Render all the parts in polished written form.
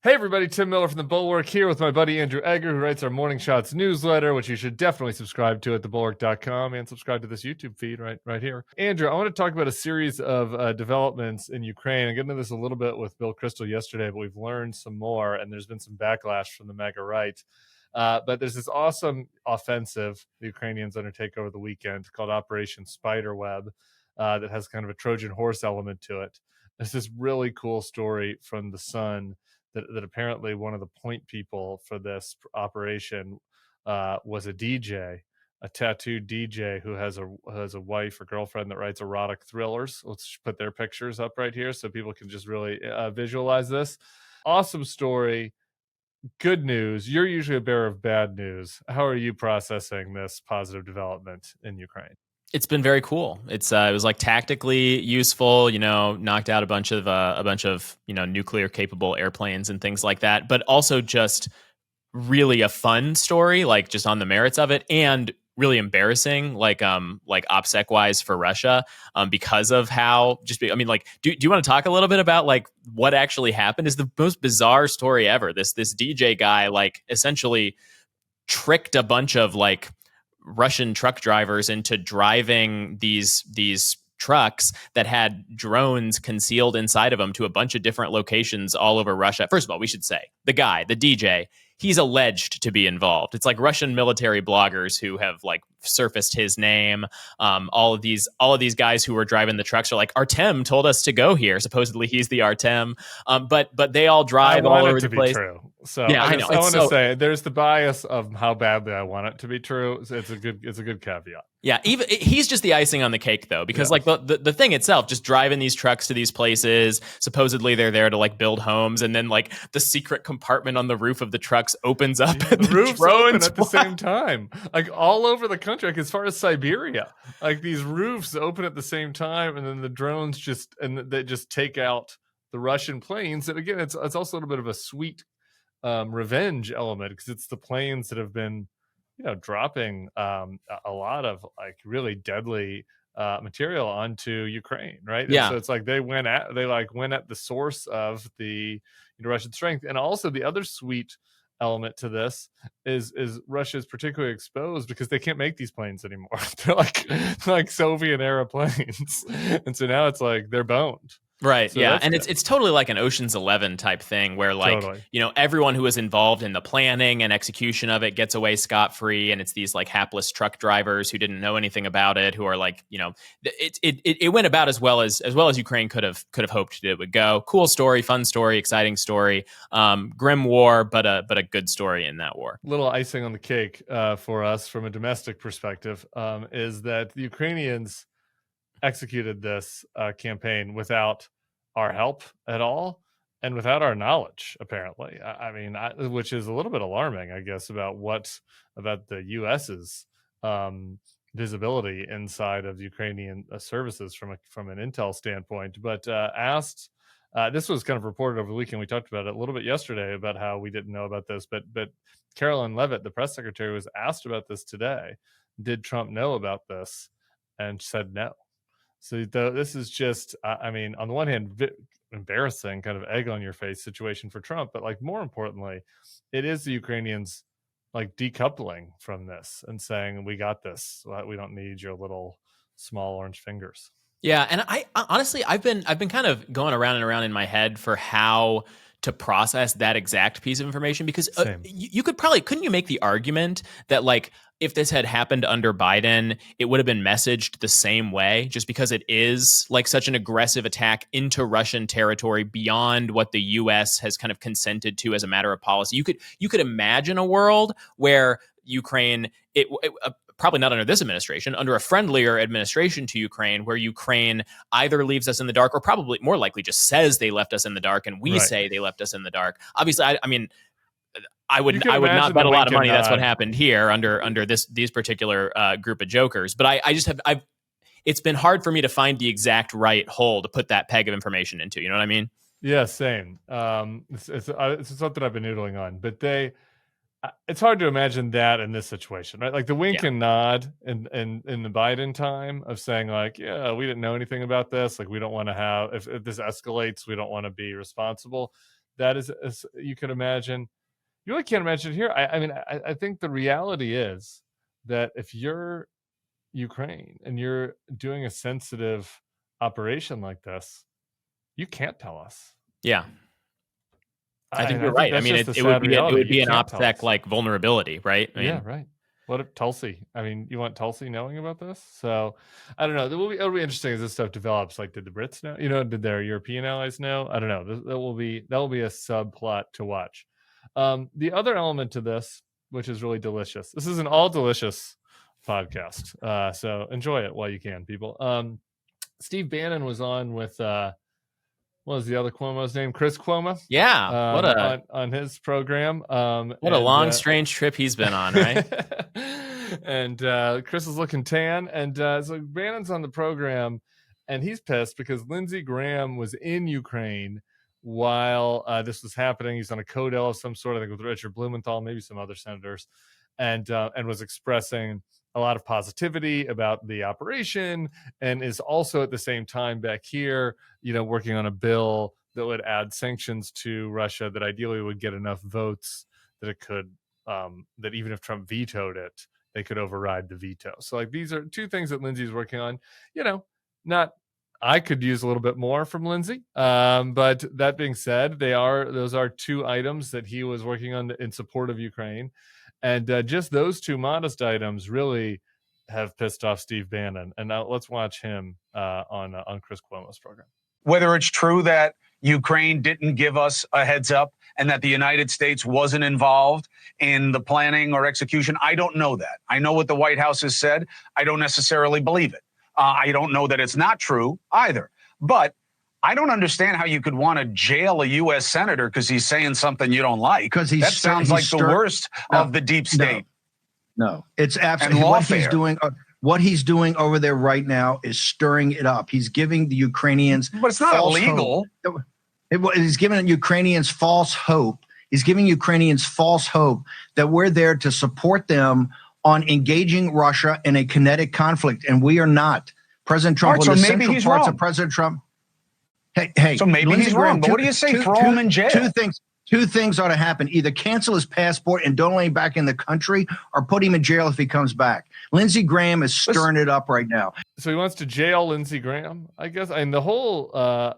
Hey everybody, Tim Miller from the Bulwark here with my buddy Andrew Egger, who writes our Morning Shots newsletter, which you should definitely subscribe to at thebulwark.com and subscribe to this YouTube feed right here. Andrew, I want to talk about a series of developments in Ukraine. I got into this a little bit with Bill Crystal yesterday, but we've learned some more, and there's been some backlash from the MAGA right. But there's this awesome offensive the Ukrainians undertake over the weekend called Operation Spiderweb that has kind of a Trojan horse element to it. There's this really cool story from The Sun that apparently one of the point people for this operation was a DJ, a tattooed DJ who has a wife or girlfriend that writes erotic thrillers. Let's put their pictures up right here so people can just really visualize this. Awesome story. Good news. You're usually a bearer of bad news. How are you processing this positive development in Ukraine? It's been very cool. It was like tactically useful, knocked out a bunch of nuclear capable airplanes and things like that, but also just really a fun story, like just on the merits of it, and really embarrassing, like OPSEC wise for Russia, because of how do you want to talk a little bit about like what actually happened? Is the most bizarre story ever. This DJ guy like essentially tricked a bunch of like Russian truck drivers into driving these trucks that had drones concealed inside of them to a bunch of different locations all over Russia. First of all, we should say the DJ, he's alleged to be involved. It's like Russian military bloggers who have like surfaced his name. All of these guys who were driving the trucks are like, Artem told us to go here. Supposedly he's the Artem. But they all drive all over the place. True. So yeah, I want to say there's the bias of how badly I want it to be true. So it's a good caveat. Yeah, even he's just the icing on the cake, though, because like the thing itself, just driving these trucks to these places, supposedly they're there to like build homes, and then like the secret compartment on the roof of the trucks opens up, and the roofs open at the same time, like all over the country, like as far as Siberia, like these roofs open at the same time, and then the drones just take out the Russian planes. And again, it's also a little bit of a sweet revenge element because it's the planes that have been dropping a lot of like really deadly material onto Ukraine, right? Yeah. And so it's like they went at the source of the Russian strength. And also the other sweet element to this is Russia's particularly exposed because they can't make these planes anymore. They're like Soviet era planes. And so now it's like they're boned. Right. So yeah. And it's totally like an Ocean's 11 type thing where like, everyone who was involved in the planning and execution of it gets away scot-free. And it's these like hapless truck drivers who didn't know anything about it, who are like, it went about as well as Ukraine could have hoped it would go. Cool story, fun story, exciting story, grim war, but a good story in that war. Little icing on the cake for us from a domestic perspective is that the Ukrainians executed this campaign without our help at all and without our knowledge, apparently. Which is a little bit alarming, I guess, about the US's visibility inside of Ukrainian services from an intel standpoint. But this was kind of reported over the weekend. We talked about it a little bit yesterday about how we didn't know about this, but Caroline Leavitt, the press secretary, was asked about this today. Did Trump know about this? And said no. So this is just, on the one hand, embarrassing, kind of egg on your face situation for Trump. But like more importantly, it is the Ukrainians like decoupling from this and saying, we got this. We don't need your little small orange fingers. Yeah. And I honestly, I've been kind of going around and around in my head for how to process that exact piece of information, because you couldn't you make the argument that like if this had happened under Biden, it would have been messaged the same way, just because it is like such an aggressive attack into Russian territory beyond what the U.S. has kind of consented to as a matter of policy. You could imagine a world where Ukraine, probably not under this administration, under a friendlier administration to Ukraine, where Ukraine either leaves us in the dark or probably more likely just says they left us in the dark and we say they left us in the dark. Obviously, I would not bet a lot of money that's what happened here under these particular group of jokers. But it's been hard for me to find the exact right hole to put that peg of information into. You know what I mean? Yeah, same. It's something I've been noodling on, but it's hard to imagine that in this situation, right? Like the wink and nod in the Biden time of saying like, yeah, we didn't know anything about this. Like we don't want to have, if this escalates, we don't want to be responsible. that is, as you can imagine. You really can't imagine it here. I mean, I think the reality is that if you're Ukraine and you're doing a sensitive operation like this, you can't tell us. Yeah. I think And you're right. I that's mean, just the it would sad be reality. it would be You an can't tell OPSEC us. like vulnerability, right? I mean, Yeah, right. What if Tulsi? I mean, you want Tulsi knowing about this? So I don't know. It'll be interesting as this stuff develops. Like, did the Brits know? Did their European allies know? I don't know. That will be a subplot to watch. The other element to this, which is really delicious. This is an all delicious podcast. So enjoy it while you can, people. Steve Bannon was on with what was the other Cuomo's name? Chris Cuomo. yeah. On his program. What a long, strange trip he's been on, right? And Chris is looking tan, and so Bannon's on the program, and he's pissed because Lindsey Graham was in Ukraine while this was happening. He's on a CODEL of some sort, I think with Richard Blumenthal, maybe some other senators, and was expressing a lot of positivity about the operation, and is also at the same time back here, working on a bill that would add sanctions to Russia that ideally would get enough votes that it could, that even if Trump vetoed it, they could override the veto. So like these are two things that Lindsey's working on. I could use a little bit more from Lindsey. But that being said, those are two items that he was working on in support of Ukraine. And just those two modest items really have pissed off Steve Bannon. And now let's watch him on Chris Cuomo's program. Whether it's true that Ukraine didn't give us a heads up and that the United States wasn't involved in the planning or execution, I don't know that. I know what the White House has said. I don't necessarily believe it. I don't know that it's not true either. But I don't understand how you could want to jail a U.S. senator because he's saying something you don't like. Because that sounds like the worst of the deep state. No, it's absolutely what he's doing. What he's doing over there right now is stirring it up. He's giving the Ukrainians, but it's not illegal. He's giving Ukrainians false hope. He's giving Ukrainians false hope that we're there to support them on engaging Russia in a kinetic conflict, and we are not. President Trump, so maybe he's wrong. Of President Trump. Hey, so maybe he's wrong. But what do you say? Throw him in jail. Two things ought to happen. Either cancel his passport and don't let him back in the country, or put him in jail if he comes back. Lindsey Graham is stirring it up right now. So he wants to jail Lindsey Graham, I guess. And the whole, there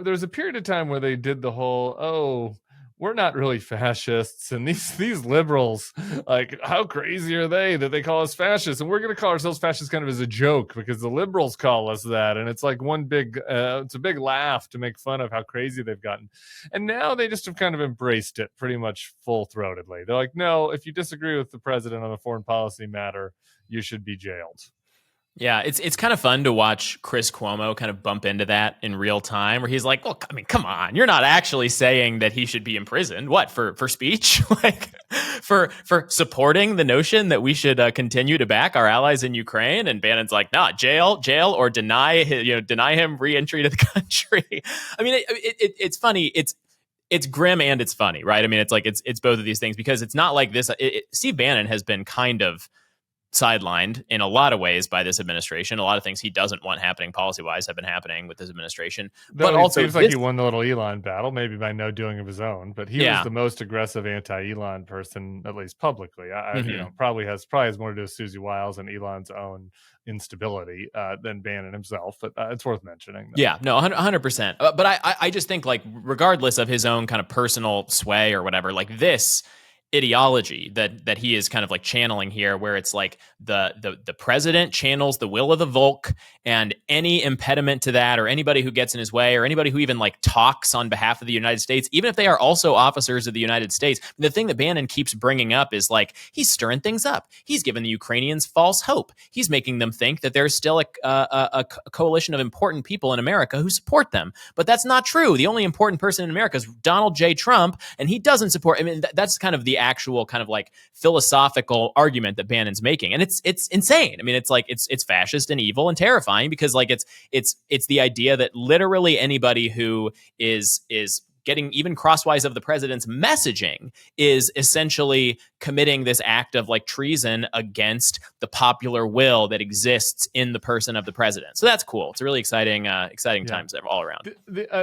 was a period of time where they did the whole, we're not really fascists, and these liberals, like, how crazy are they that they call us fascists? And we're going to call ourselves fascists kind of as a joke because the liberals call us that, and it's like one big, it's a big laugh to make fun of how crazy they've gotten. And now they just have kind of embraced it pretty much full-throatedly. They're like, no, if you disagree with the president on a foreign policy matter, you should be jailed. Yeah, it's kind of fun to watch Chris Cuomo kind of bump into that in real time, where he's like, "Well, I mean, come on, you're not actually saying that he should be imprisoned. What, for speech? Like for supporting the notion that we should continue to back our allies in Ukraine?" And Bannon's like, "Nah, jail, or deny him re-entry to the country." I mean, it's funny. It's grim and it's funny, right? I mean, it's like it's both of these things, because it's not like this. Steve Bannon has been kind of sidelined in a lot of ways by this administration. A lot of things he doesn't want happening policy-wise have been happening with this administration. But also, it seems like he won the little Elon battle, maybe by no doing of his own. But he was the most aggressive anti-Elon person, at least publicly. Probably has more to do with Susie Wiles and Elon's own instability than Bannon himself. But it's worth mentioning. Though. Yeah, no, 100%. But I just think, like, regardless of his own kind of personal sway or whatever, like this ideology that he is kind of like channeling here, where it's like the president channels the will of the Volk, and any impediment to that, or anybody who gets in his way, or anybody who even like talks on behalf of the United States, even if they are also officers of the United States. The thing that Bannon keeps bringing up is like, he's stirring things up. He's giving the Ukrainians false hope. He's making them think that there's still a coalition of important people in America who support them. But that's not true. The only important person in America is Donald J. Trump, and he doesn't support. I mean, that's kind of the actual kind of like philosophical argument that Bannon's making. And it's insane. I mean, it's like, it's fascist and evil and terrifying, because like it's the idea that literally anybody who is getting even crosswise of the president's messaging is essentially committing this act of like treason against the popular will that exists in the person of the president. So that's cool. It's a really exciting times all around.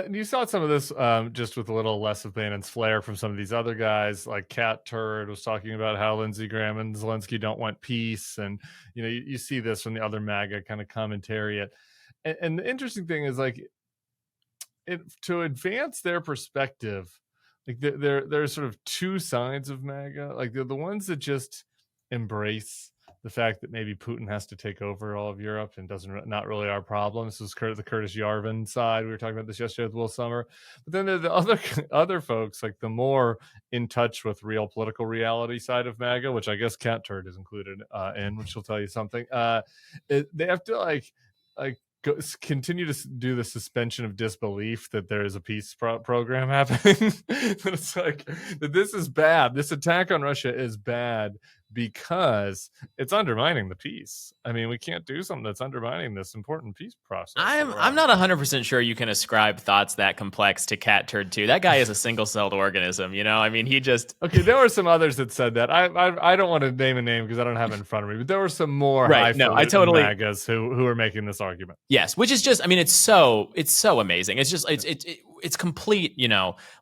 You saw some of this just with a little less of Bannon's flair from some of these other guys, like Cat Turd was talking about how Lindsey Graham and Zelensky don't want peace, and you see this from the other MAGA kind of commentary. And the interesting thing is, like, to advance their perspective, like there's sort of two sides of MAGA. Like, they're the ones that just embrace the fact that maybe Putin has to take over all of Europe and not really our problem. This is the Curtis Yarvin side. We were talking about this yesterday with Will Sommer. But then there's the other folks, like the more in touch with real political reality side of MAGA, which I guess Cat Turd is included in, which will tell you something. They have to like continue to do the suspension of disbelief that there is a peace program happening. It's like that this is bad. This attack on Russia is bad because it's undermining the peace. I mean, we can't do something that's undermining this important peace process. I'm not 100% sure you can ascribe thoughts that complex to Cat Turd 2. That guy is a single-celled organism, I mean, he just... Okay, there were some others that said that. I don't want to name a name because I don't have it in front of me, but there were some more highfalutin MAGAs who are making this argument. Yes, which is just, I mean, it's so amazing. It's just, it's complete,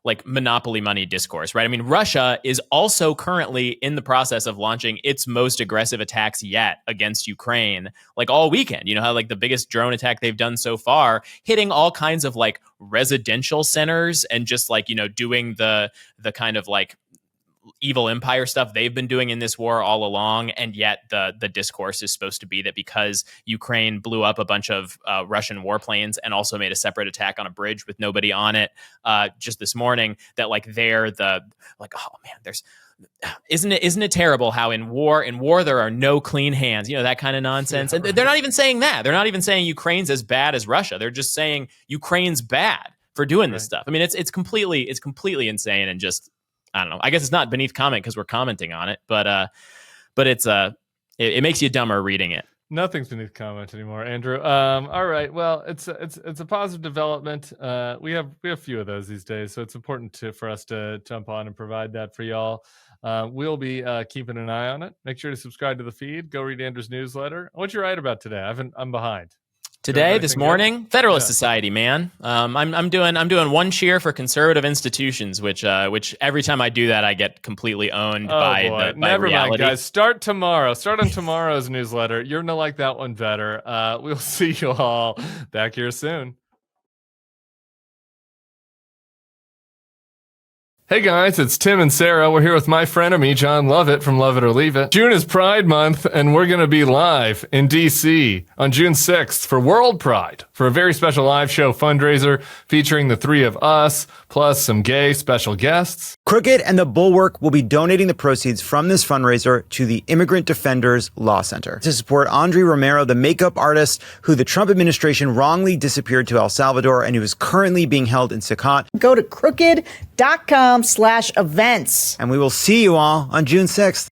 like monopoly money discourse, right? I mean, Russia is also currently in the process of launching its most aggressive attacks yet against Ukraine, like all weekend. You know how like the biggest drone attack they've done so far, hitting all kinds of like residential centers and just like, doing the kind of like evil empire stuff they've been doing in this war all along. And yet the discourse is supposed to be that because Ukraine blew up a bunch of Russian warplanes and also made a separate attack on a bridge with nobody on it just this morning, that like they're oh man, isn't it terrible how in war there are no clean hands, that kind of nonsense. And they're not even saying that. They're not even saying Ukraine's as bad as Russia. They're just saying Ukraine's bad for doing this stuff. I mean, it's completely insane, and just, I don't know. I guess it's not beneath comment because we're commenting on it, but it's it makes you dumber reading it. Nothing's beneath comment anymore, Andrew. All right. Well, it's a positive development. We have a few of those these days, so it's important for us to jump on and provide that for y'all. We'll be keeping an eye on it. Make sure to subscribe to the feed. Go read Andrew's newsletter. What you write about today? I'm behind. Today, this morning, Federalist Society, man. I'm doing one cheer for conservative institutions, which every time I do that, I get completely owned by Never reality. mind, guys. Start tomorrow. Start on tomorrow's newsletter. You're gonna like that one better. We'll see you all back here soon. Hey guys, it's Tim and Sarah. We're here with my frenemy, John Lovett from Love It or Leave It. June is Pride Month, and we're going to be live in D.C. on June 6th for World Pride for a very special live show fundraiser featuring the three of us, plus some gay special guests. Crooked and the Bulwark will be donating the proceeds from this fundraiser to the Immigrant Defenders Law Center to support Andre Romero, the makeup artist who the Trump administration wrongly disappeared to El Salvador and who is currently being held in Secot. Go to crooked.com/events. And we will see you all on June 6th.